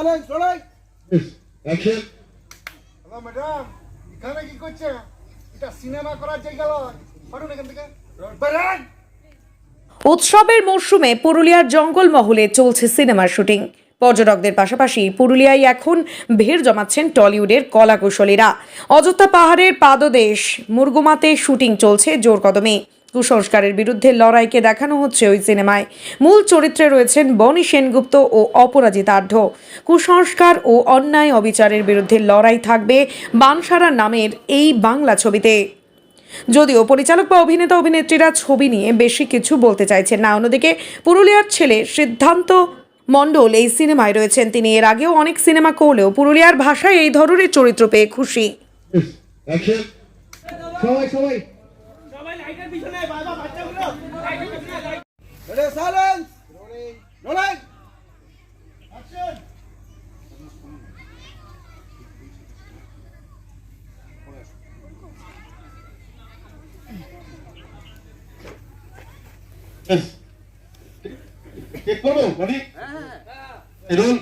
Silence, rolling. Action. Hello, madam. এখানে কি করছে? এটা সিনেমা করার জায়গা নয়। পারুন এখান থেকে। বেরান। উৎসবের মরশুমে পুরুলিয়ার জঙ্গলমহলে চলছে সিনেমার শুটিং। পর্যটকদের পাশাপাশি পুরুলিয়ায় এখন ভিড় জমাচ্ছেন টলিউডের কলাকুশলীরা। অযোধ্যা পাহাড়ের পাদদেশ মুরগুমাতে শুটিং চলছে জোর কদমে। কুসংস্কারের বিরুদ্ধে লড়াইকে দেখানো হচ্ছে ওই সিনেমায়। মূল চরিত্রে রয়েছেন বনি সেনগুপ্ত ও অপরাজিতা আঢ্য। কুসংস্কার ও অন্যায় অবিচারের বিরুদ্ধে লড়াই থাকবে বানসারা নামের এই বাংলা ছবিতে। যদিও পরিচালক বা অভিনেতা অভিনেত্রীরা ছবি নিয়ে বেশি কিছু বলতে চাইছেন না। অন্যদিকে পুরুলিয়ার ছেলে সিদ্ধান্ত মণ্ডল এই সিনেমায় রয়েছেন। তিনি এর আগেও অনেক সিনেমা করলেও পুরুলিয়ার ভাষায় এই ধরনের চরিত্র পেয়ে খুশি। Action. সবাই সবাই লাইটের পিছনে বাবা বাচ্চাগুলো লাইটের পিছনে ready silence rolling action check করবো মানে রোল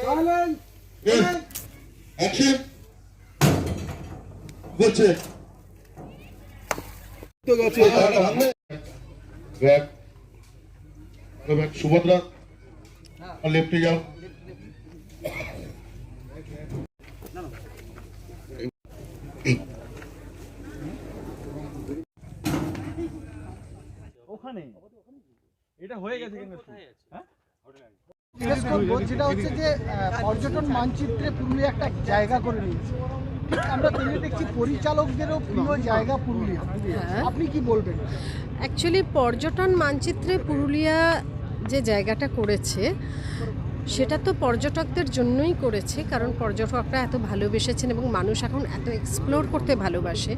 সাইলেন্স অ্যাকশন বলছে তো গেছে ব্যাক ব্যাক সুভদ্রা আর লেফটে যাও ওখানে এটা হয়ে গেছে কিন্তু হ্যাঁ যেটা হচ্ছে যে পর্যটন মানচিত্রে পুরুলিয়া একটা জায়গা করে নিয়েছে। আমরা তেমনি দেখছি পরিচালকদেরও প্রিয় জায়গা পুরুলিয়া। আপনি কি বলবেন? অ্যাকচুয়ালি পর্যটন মানচিত্রে পুরুলিয়া যে জায়গাটা করেছে সেটা তো পর্যটকদের জন্যই করেছে, কারণ পর্যটকরা এত ভালোবেসেছেন এবং মানুষ এখন এত এক্সপ্লোর করতে ভালোবাসে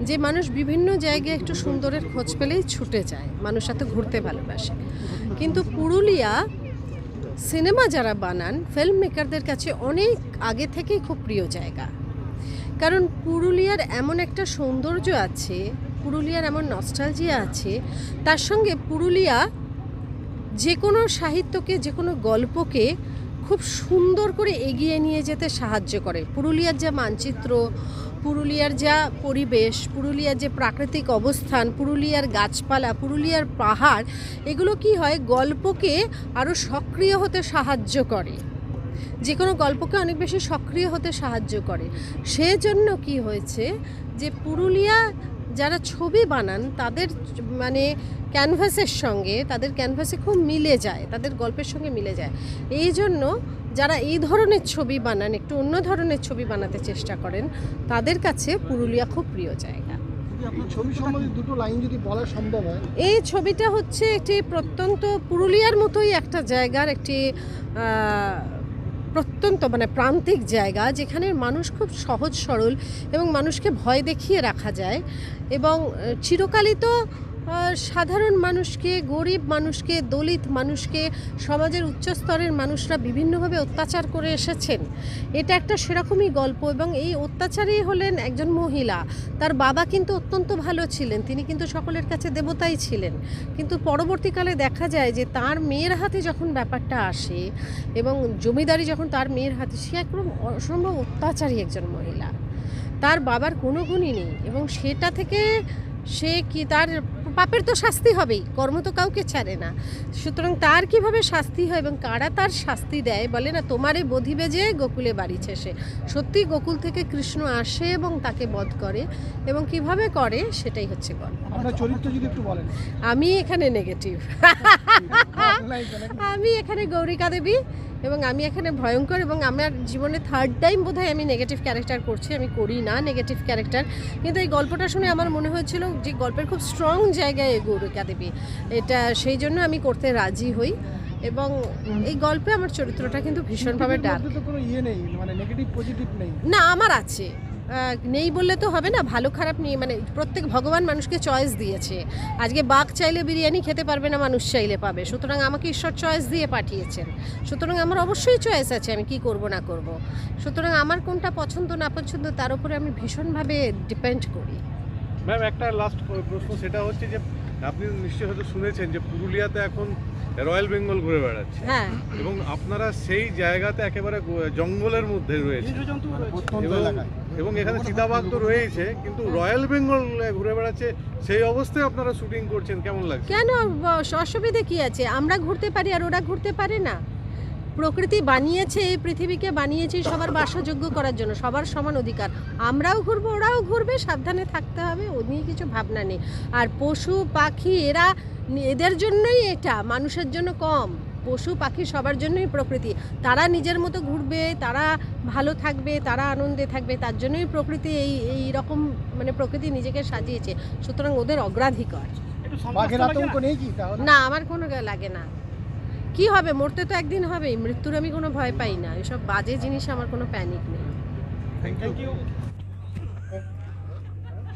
যে মানুষ বিভিন্ন জায়গায় একটু সুন্দরের খোঁজ পেলেই ছুটে যায়, মানুষ এত ঘুরতে ভালোবাসে। কিন্তু পুরুলিয়া সিনেমা যারা বানান ফিল্ম মেকারদের কাছে অনেক আগে থেকেই খুব প্রিয় জায়গা, কারণ পুরুলিয়ার এমন একটা সৌন্দর্য আছে, পুরুলিয়ার এমন নস্টালজিয়া আছে, তার সঙ্গে পুরুলিয়া যে কোনো সাহিত্যকে যে কোনো গল্পকে খুব সুন্দর করে এগিয়ে নিয়ে যেতে সাহায্য করে। পুরুলিয়ার যা মানচিত্র, পুরুলিয়ার যা পরিবেশ, পুরুলিয়ার যে প্রাকৃতিক অবস্থান, পুরুলিয়ার গাছপালা, পুরুলিয়ার পাহাড়, এগুলো কি হয় গল্পকে আরও সক্রিয় হতে সাহায্য করে, যে কোনো গল্পকে অনেক বেশি সক্রিয় হতে সাহায্য করে। সেজন্য কি হয়েছে যে পুরুলিয়া যারা ছবি বানান তাদের মানে ক্যানভাসের সঙ্গে, তাদের ক্যানভাসে খুব মিলে যায়, তাদের গল্পের সঙ্গে মিলে যায়। এই জন্য যারা এই ধরনের ছবি বানান, একটু অন্য ধরনের ছবি বানাতে চেষ্টা করেন, তাদের কাছে পুরুলিয়া খুব প্রিয় জায়গা। আপনার ছবি সম্বন্ধে দুটো লাইন যদি বলা সম্ভব হয়। এই ছবিটা হচ্ছে একটি প্রত্যন্ত পুরুলিয়ার মতোই একটা জায়গার একটি প্রত্যন্ত মানে প্রান্তিক জায়গা, যেখানে মানুষ খুব সহজ সরল এবং মানুষকে ভয় দেখিয়ে রাখা যায়, এবং চিরকালই তো সাধারণ মানুষকে, গরিব মানুষকে, দলিত মানুষকে, সমাজের উচ্চস্তরের মানুষরা বিভিন্নভাবে অত্যাচার করে এসেছেন। এটা একটা সেরকমই গল্প, এবং এই অত্যাচারই হলেন একজন মহিলা। তার বাবা কিন্তু অত্যন্ত ভালো ছিলেন, তিনি কিন্তু সকলের কাছে দেবতাই ছিলেন, কিন্তু পরবর্তীকালে দেখা যায় যে তার মেয়ের হাতে যখন ব্যাপারটা আসে এবং জমিদারি যখন তার মেয়ের হাতে, সে একদম অসম্ভব অত্যাচারী একজন মহিলা। তার বাবার কোনো গুণই নেই, এবং সেটা থেকে সে কি তার পাপের তো শাস্তি হবেই, কর্ম তো কাউকে ছাড়ে না। সুতরাং তার কিভাবে শাস্তি হয় এবং কারা তার শাস্তি দেয়, বলে না তোমারে বধিবে যে গোকুলে বাড়িছে সে। সত্যি গোকুল থেকে কৃষ্ণ আসে এবং তাকে বধ করে, এবং কিভাবে করে সেটাই হচ্ছে গল্প। আপনার চরিত্র যদি একটু বলেন। আমি এখানে নেগেটিভ, আমি এখানে গৌরিকা দেবী, এবং আমি এখানে ভয়ঙ্কর, এবং আমার জীবনে থার্ড টাইম বোধহয় আমি নেগেটিভ ক্যারেক্টার করছি। আমি করি না নেগেটিভ ক্যারেক্টার, কিন্তু এই গল্পটা শুনে আমার মনে হয়েছিল যে গল্পের খুব স্ট্রং জায়গায় গৌরিকা দেবী, এটা সেই জন্য আমি করতে রাজি হই। এবং এই গল্পে আমার চরিত্রটা কিন্তু ভীষণভাবে ডার্ক। কোনো ইয়ে নেই, মানে নেগেটিভ পজিটিভ নেই। না, আমার আছে, নেই বললে তো হবে না। ভালো খারাপ নিয়ে মানে প্রত্যেক ভগবান মানুষকে চয়েস দিয়েছে। আজকে বাঘ চাইলে বিরিয়ানি খেতে পারবে না, মানুষ চাইলে পাবে। সুতরাং আমাকে ঈশ্বর চয়েস দিয়ে পাঠিয়েছেন, সুতরাং আমার অবশ্যই চয়েস আছে আমি কি করব না করব। সুতরাং আমার কোনটা পছন্দ না পছন্দ তার উপরে আমি ভীষণভাবে ডিপেন্ড করি। ম্যাম একটা লাস্ট প্রশ্ন, সেটা হচ্ছে যে আপনি নিশ্চয়ই হয়তো শুনেছেন যে পুরুলিয়াতে এখন রয়্যাল বেঙ্গল ঘুরে বেড়াচ্ছে হ্যাঁ এবং আপনারা সেই জায়গাতে একেবারে জঙ্গলের মধ্যে রয়েছে এবং এখানে চিতাবাঘ তো রয়েছে, কিন্তু রয়্যাল বেঙ্গল ঘুরে বেড়াচ্ছে, সেই অবস্থায় আপনারা শুটিং করছেন, কেমন লাগছে? কেন অসুবিধে কি আছে? আমরা ঘুরতে পারি আর ওরা ঘুরতে পারে না? প্রকৃতি বানিয়েছে, এই পৃথিবীকে বানিয়েছে সবার বাসযোগ্য করার জন্য, সবার সমান অধিকার। আমরাও ঘুরবো, ওরাও ঘুরবে, সাবধানে থাকতে হবে, ও নিয়ে কিছু ভাবনা নেই। আর পশু পাখি এদের জন্যই এটা, মানুষের জন্য কম। পশু পাখি সবার জন্যই প্রকৃতি, তারা নিজের মতো ঘুরবে, তারা ভালো থাকবে, তারা আনন্দে থাকবে, তার জন্যই প্রকৃতি এই রকম মানে প্রকৃতি নিজেকে সাজিয়েছে, সুতরাং ওদের অগ্রাধিকার। বাঘের আতঙ্ক নেই কি তাহলে? না, আমার কোনো লাগে না। কি হবে, মরতে তো একদিন হবেই, মৃত্যুর আমি কোনো ভয় পাই না, এসব বাজে জিনিস আমার কোনো প্যানিক নেই। Thank you.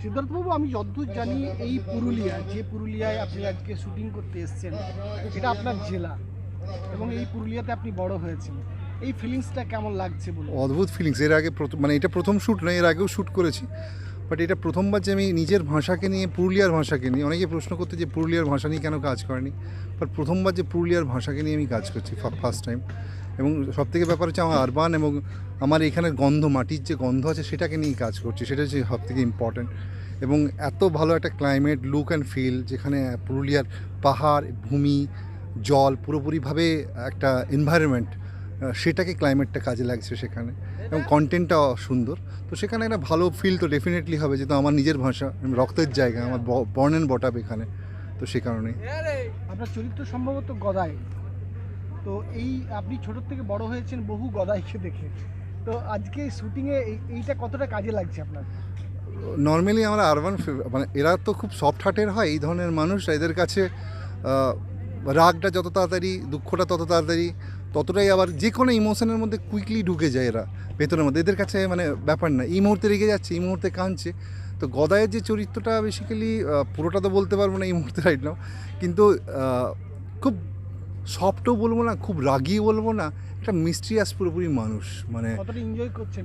সিদ্ধার্থবাবু, আমি যতদূর জানি এই পুরুলিয়া, যে পুরুলিয়ায় আপনি আজকে শুটিং করতে এসেছেন, এটা আপনার জেলা এবং এই পুরুলিয়াতে আপনি বড় হয়েছেন, এই ফিলিংসটা কেমন লাগছে বলুন? অদ্ভুত ফিলিংস। এর আগে মানে এটা প্রথম শ্যুট নয়, এর আগেও শ্যুট করেছি, বাট এটা প্রথমবার যে আমি নিজের ভাষাকে নিয়ে, পুরুলিয়ার ভাষাকে নিয়ে, অনেকে প্রশ্ন করতে যে পুরুলিয়ার ভাষা নিয়ে কেন কাজ করেনি, বাট প্রথমবার যে পুরুলিয়ার ভাষাকে নিয়ে আমি কাজ করছি ফার্স্ট টাইম। এবং সবথেকে ব্যাপার হচ্ছে আমার আরবান এবং আমার এখানের গন্ধ, মাটির যে গন্ধ আছে সেটাকে নিয়ে কাজ করছি, সেটা হচ্ছে সবথেকে ইম্পর্ট্যান্ট। এবং এত ভালো একটা ক্লাইমেট, লুক অ্যান্ড ফিল, যেখানে পুরুলিয়ার পাহাড়, ভূমি, জল, পুরোপুরিভাবে একটা এনভায়রনমেন্ট, সেটাকে ক্লাইমেটটা কাজে লাগছে সেখানে, এবং কন্টেন্টটাও সুন্দর। তো সেখানে একটা ভালো ফিল তো ডেফিনেটলি হবে, যেহেতু আমার নিজের ভাষা, রক্তের জায়গা, আমার বর্ন অ্যান্ড বট আপ এখানে, তো সে কারণেই। আপনার চরিত্র সম্ভবত গদাই, তো এই আপনি ছোটোর থেকে বড় হয়েছেন বহু গদাইকে দেখে, তো আজকে শুটিংয়ে এইটা কতটা কাজে লাগছে আপনার? নর্মালি আমরা আরবান, মানে এরা তো খুব সফট হার্টের হয়, এই ধরনের মানুষ, এদের কাছে রাগটা যত তাড়াতাড়ি, দুঃখটা তত তাড়াতাড়ি, ততটাই আবার যে কোনো ইমোশনের মধ্যে কুইকলি ঢুকে যায় এরা ভেতরের মধ্যে, এদের কাছে মানে ব্যাপার না, এই মুহূর্তে রেগে যাচ্ছে, এই মুহূর্তে কাঁদছে। তো গদায়ের যে চরিত্রটা বেসিক্যালি, পুরোটা তো বলতে পারবো না এই মুহূর্তে রাইট নাও, কিন্তু খুব সফটও বলবো না, খুব রাগিও বলবো না, একটা মিস্ট্রিয়াস পুরোপুরি মানুষ, মানে কতটা এনজয় করছেন?